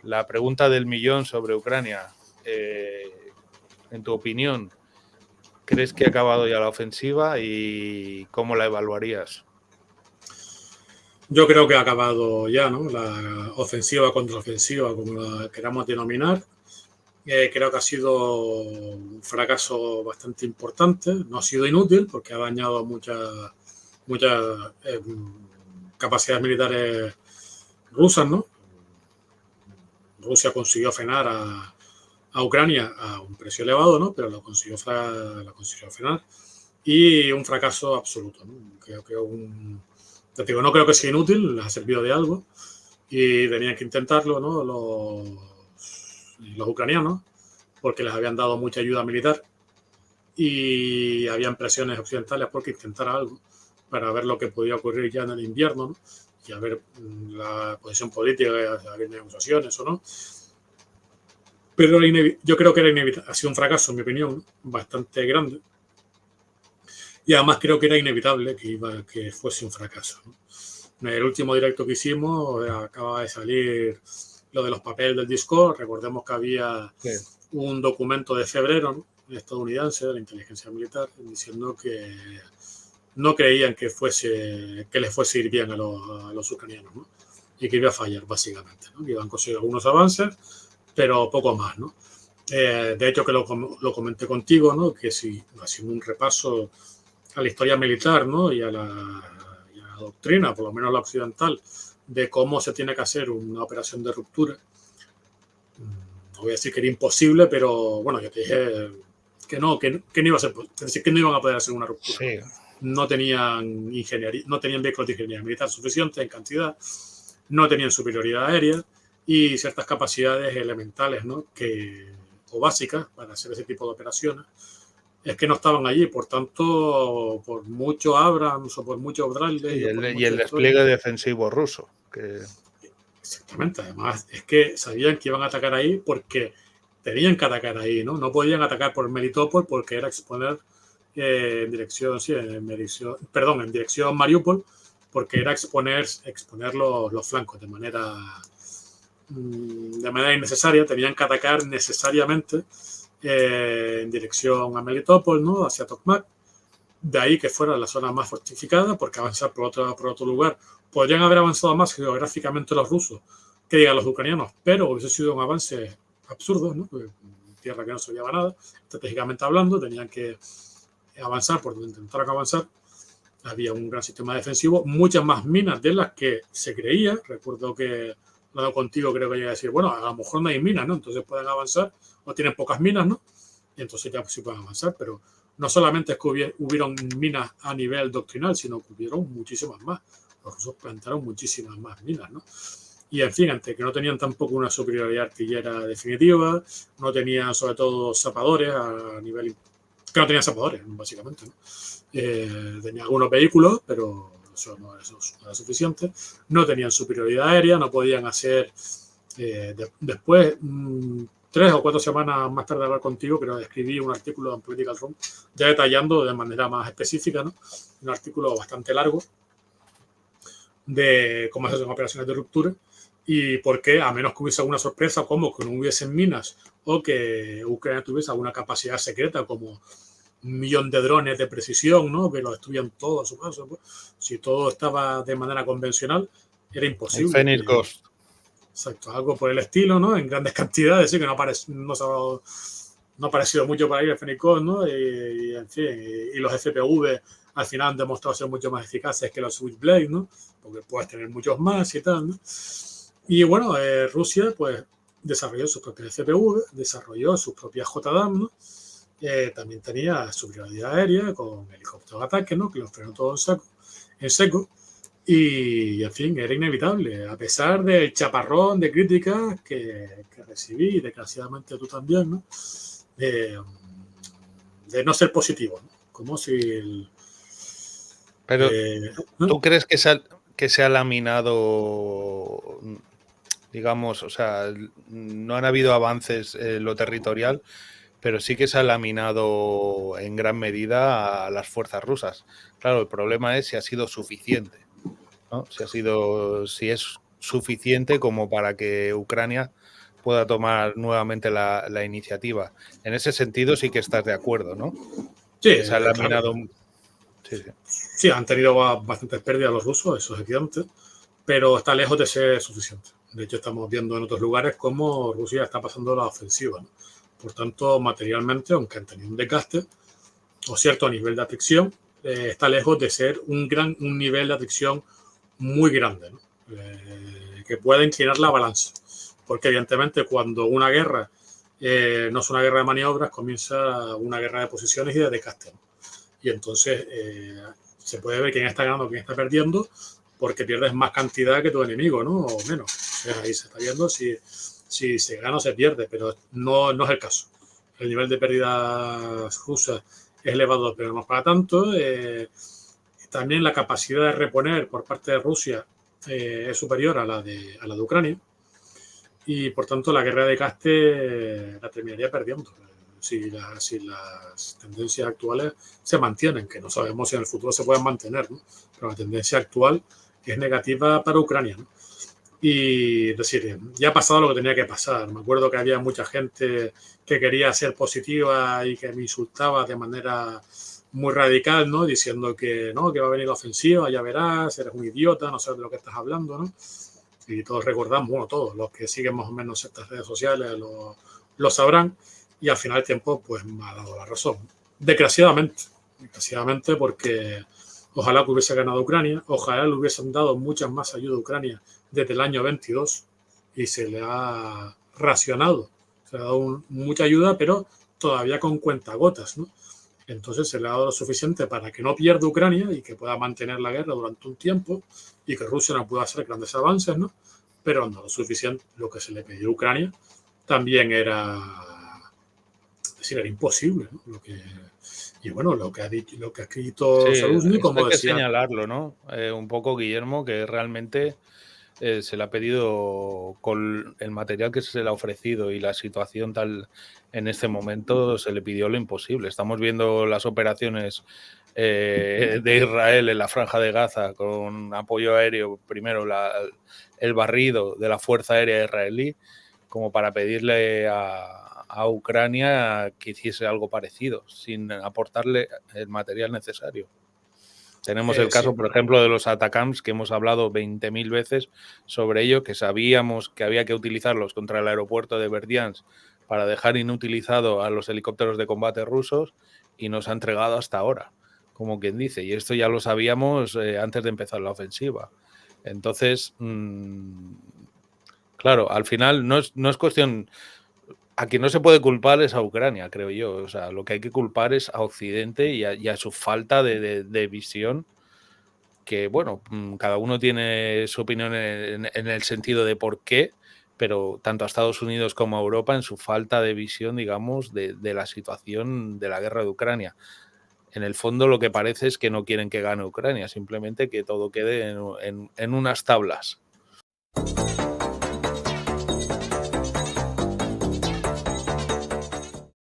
la pregunta del millón sobre Ucrania. En tu opinión, ¿crees que ha acabado ya la ofensiva y cómo la evaluarías? Yo creo que ha acabado ya, ¿no? La ofensiva contraofensiva, como la queramos denominar. Creo que ha sido un fracaso bastante importante. No ha sido inútil porque ha dañado muchas capacidades militares rusas, ¿no? Rusia consiguió frenar a Ucrania a un precio elevado, ¿no? Pero lo consiguió frenar. Y un fracaso absoluto, ¿no? Creo que no creo que sea inútil, les ha servido de algo y tenían que intentarlo, ¿no? Los ucranianos, porque les habían dado mucha ayuda militar y habían presiones occidentales porque intentara algo para ver lo que podía ocurrir ya en el invierno, ¿no? Y a ver la posición política, a ver negociaciones o no. Pero yo creo que ha sido un fracaso, en mi opinión, bastante grande. Y además creo que era inevitable que fuese un fracaso, ¿no? En el último directo que hicimos acaba de salir lo de los papeles del Discord. Recordemos que había un documento de febrero, ¿no?, estadounidense de la inteligencia militar diciendo que no creían que les fuese ir bien a los ucranianos, ¿no? Y que iba a fallar, básicamente, ¿no? Que iban a conseguir algunos avances, pero poco más, ¿no? De hecho, que lo comenté contigo, ¿no? Que si haciendo un repaso a la historia militar, ¿no? y a la doctrina, por lo menos la occidental, de cómo se tiene que hacer una operación de ruptura. No voy a decir que era imposible, pero bueno, yo te dije que no iba a ser, que no iban a poder hacer una ruptura. Sí. No tenían ingeniería, no tenían vehículos de ingeniería militar suficiente en cantidad, no tenían superioridad aérea y ciertas capacidades elementales, ¿no?, o básicas para hacer ese tipo de operaciones. Es que no estaban allí, por tanto, por mucho Abrams o por mucho Bradley. Y el despliegue defensivo ruso. Exactamente, además es que sabían que iban a atacar ahí porque tenían que atacar ahí, ¿no? No podían atacar por Melitopol porque era exponer en dirección Mariupol, porque era exponer los flancos de manera innecesaria. Tenían que atacar necesariamente en dirección a Melitopol, ¿no?, hacia Tokmak. De ahí que fuera la zona más fortificada, porque avanzar por otro lugar. Podrían haber avanzado más geográficamente los rusos que digan los ucranianos, pero hubiese sido un avance absurdo, ¿no? Tierra que no se llevaba nada, estratégicamente hablando, tenían que avanzar por donde intentaron avanzar. Había un gran sistema defensivo, muchas más minas de las que se creía. Recuerdo que hablando contigo, creo que llegué a decir, bueno, a lo mejor no hay minas, ¿no? Entonces pueden avanzar, o tienen pocas minas, ¿no? Y entonces ya sí pueden avanzar, pero no solamente es que hubieron minas a nivel doctrinal, sino que hubieron muchísimas más. Los rusos plantaron muchísimas más minas, ¿no? Y en fin, ante que no tenían tampoco una superioridad artillera definitiva, no tenían sobre todo zapadores a nivel... que no tenían zapadores, básicamente, ¿no? Tenían algunos vehículos, pero eso no era suficiente. No tenían superioridad aérea, no podían hacer... después... 3 o 4 semanas más tarde de hablar contigo, pero escribí un artículo en Political Room ya detallando de manera más específica, ¿no?, un artículo bastante largo de cómo se hacen operaciones de ruptura y por qué, a menos que hubiese alguna sorpresa, como que no hubiesen minas o que Ucrania tuviese alguna capacidad secreta como 1 millón de drones de precisión, ¿no?, que lo destruyan todo a su paso. Pues, si todo estaba de manera convencional, era imposible. El Phoenix Ghost. Exacto, algo por el estilo, ¿no?, en grandes cantidades, sí, que no ha parecido mucho para ir el Phoenix Ghost, ¿no? En fin, y los FPV al final han demostrado ser mucho más eficaces que los Switchblade, ¿no?, porque puedes tener muchos más y tal, ¿no? Y bueno, Rusia pues desarrolló sus propias FPV, desarrolló sus propias JDAM, ¿no? También tenía superioridad aérea con helicópteros de ataque, ¿no?, que los frenó todo en seco. Y, en fin, era inevitable, a pesar del chaparrón de críticas que recibí, desgraciadamente tú también, ¿no?, de no ser positivo, ¿no? Como si... Pero, ¿tú crees que se ha laminado, digamos, o sea, no han habido avances en lo territorial, pero sí que se ha laminado en gran medida a las fuerzas rusas? Claro, el problema es si ha sido suficiente, ¿no? Si es suficiente como para que Ucrania pueda tomar nuevamente la iniciativa. En ese sentido sí que estás de acuerdo, ¿no? Sí, Se ha laminado. claro. Sí. Sí, han tenido bastantes pérdidas los rusos, eso es evidente, pero está lejos de ser suficiente. De hecho, estamos viendo en otros lugares cómo Rusia está pasando la ofensiva, ¿no? Por tanto, materialmente, aunque han tenido un desgaste o cierto nivel de atracción, está lejos de ser un nivel de atracción muy grande, ¿no? Que pueda inclinar la balanza. Porque evidentemente cuando una guerra no es una guerra de maniobras, comienza una guerra de posiciones y de desgaste, ¿no? Y entonces se puede ver quién está ganando, quién está perdiendo, porque pierdes más cantidad que tu enemigo, ¿no? O menos. Entonces ahí se está viendo si se gana o se pierde, pero no es el caso. El nivel de pérdidas rusas es elevado, pero no para tanto. También la capacidad de reponer por parte de Rusia es superior a la de Ucrania. Y por tanto la guerra de caste la terminaría perdiendo si las tendencias actuales se mantienen, que no sabemos si en el futuro se pueden mantener, ¿no? Pero la tendencia actual es negativa para Ucrania, ¿no? Y es decir, ya ha pasado lo que tenía que pasar. Me acuerdo que había mucha gente que quería ser positiva y que me insultaba de manera muy radical, ¿no? Diciendo que no, que va a venir la ofensiva, ya verás, eres un idiota, no sabes de lo que estás hablando, ¿no? Y todos recordamos, bueno, todos los que siguen más o menos estas redes sociales lo sabrán, y al final del tiempo pues me ha dado la razón. Desgraciadamente porque ojalá que hubiese ganado Ucrania, ojalá le hubiesen dado mucha más ayuda a Ucrania desde el año 22 y se le ha racionado, se le ha dado mucha ayuda, pero todavía con cuentagotas, ¿no? Entonces se le ha dado lo suficiente para que no pierda Ucrania y que pueda mantener la guerra durante un tiempo y que Rusia no pueda hacer grandes avances, ¿no? Pero no lo suficiente. Lo que se le pidió a Ucrania también era, es decir, era imposible, ¿no? Y bueno, lo que ha escrito Sí, Zaluzny, esto hay como que decía. señalarlo, ¿no? Un poco, Guillermo, que realmente se le ha pedido con el material que se le ha ofrecido y la situación tal en este momento, se le pidió lo imposible. Estamos viendo las operaciones de Israel en la Franja de Gaza con apoyo aéreo, primero el barrido de la Fuerza Aérea israelí, como para pedirle a Ucrania que hiciese algo parecido, sin aportarle el material necesario. Tenemos el caso, Sí. por ejemplo, de los ATACMS, que hemos hablado 20.000 veces sobre ello, que sabíamos que había que utilizarlos contra el aeropuerto de Berdiansk para dejar inutilizado a los helicópteros de combate rusos, y nos ha entregado hasta ahora, como quien dice. Y esto ya lo sabíamos antes de empezar la ofensiva. Entonces, claro, al final no es cuestión. A quien no se puede culpar es a Ucrania, creo yo. O sea, lo que hay que culpar es a Occidente y a su falta de visión, que, bueno, cada uno tiene su opinión en el sentido de por qué, pero tanto a Estados Unidos como a Europa en su falta de visión, digamos, de la situación de la guerra de Ucrania. En el fondo lo que parece es que no quieren que gane Ucrania, simplemente que todo quede en unas tablas.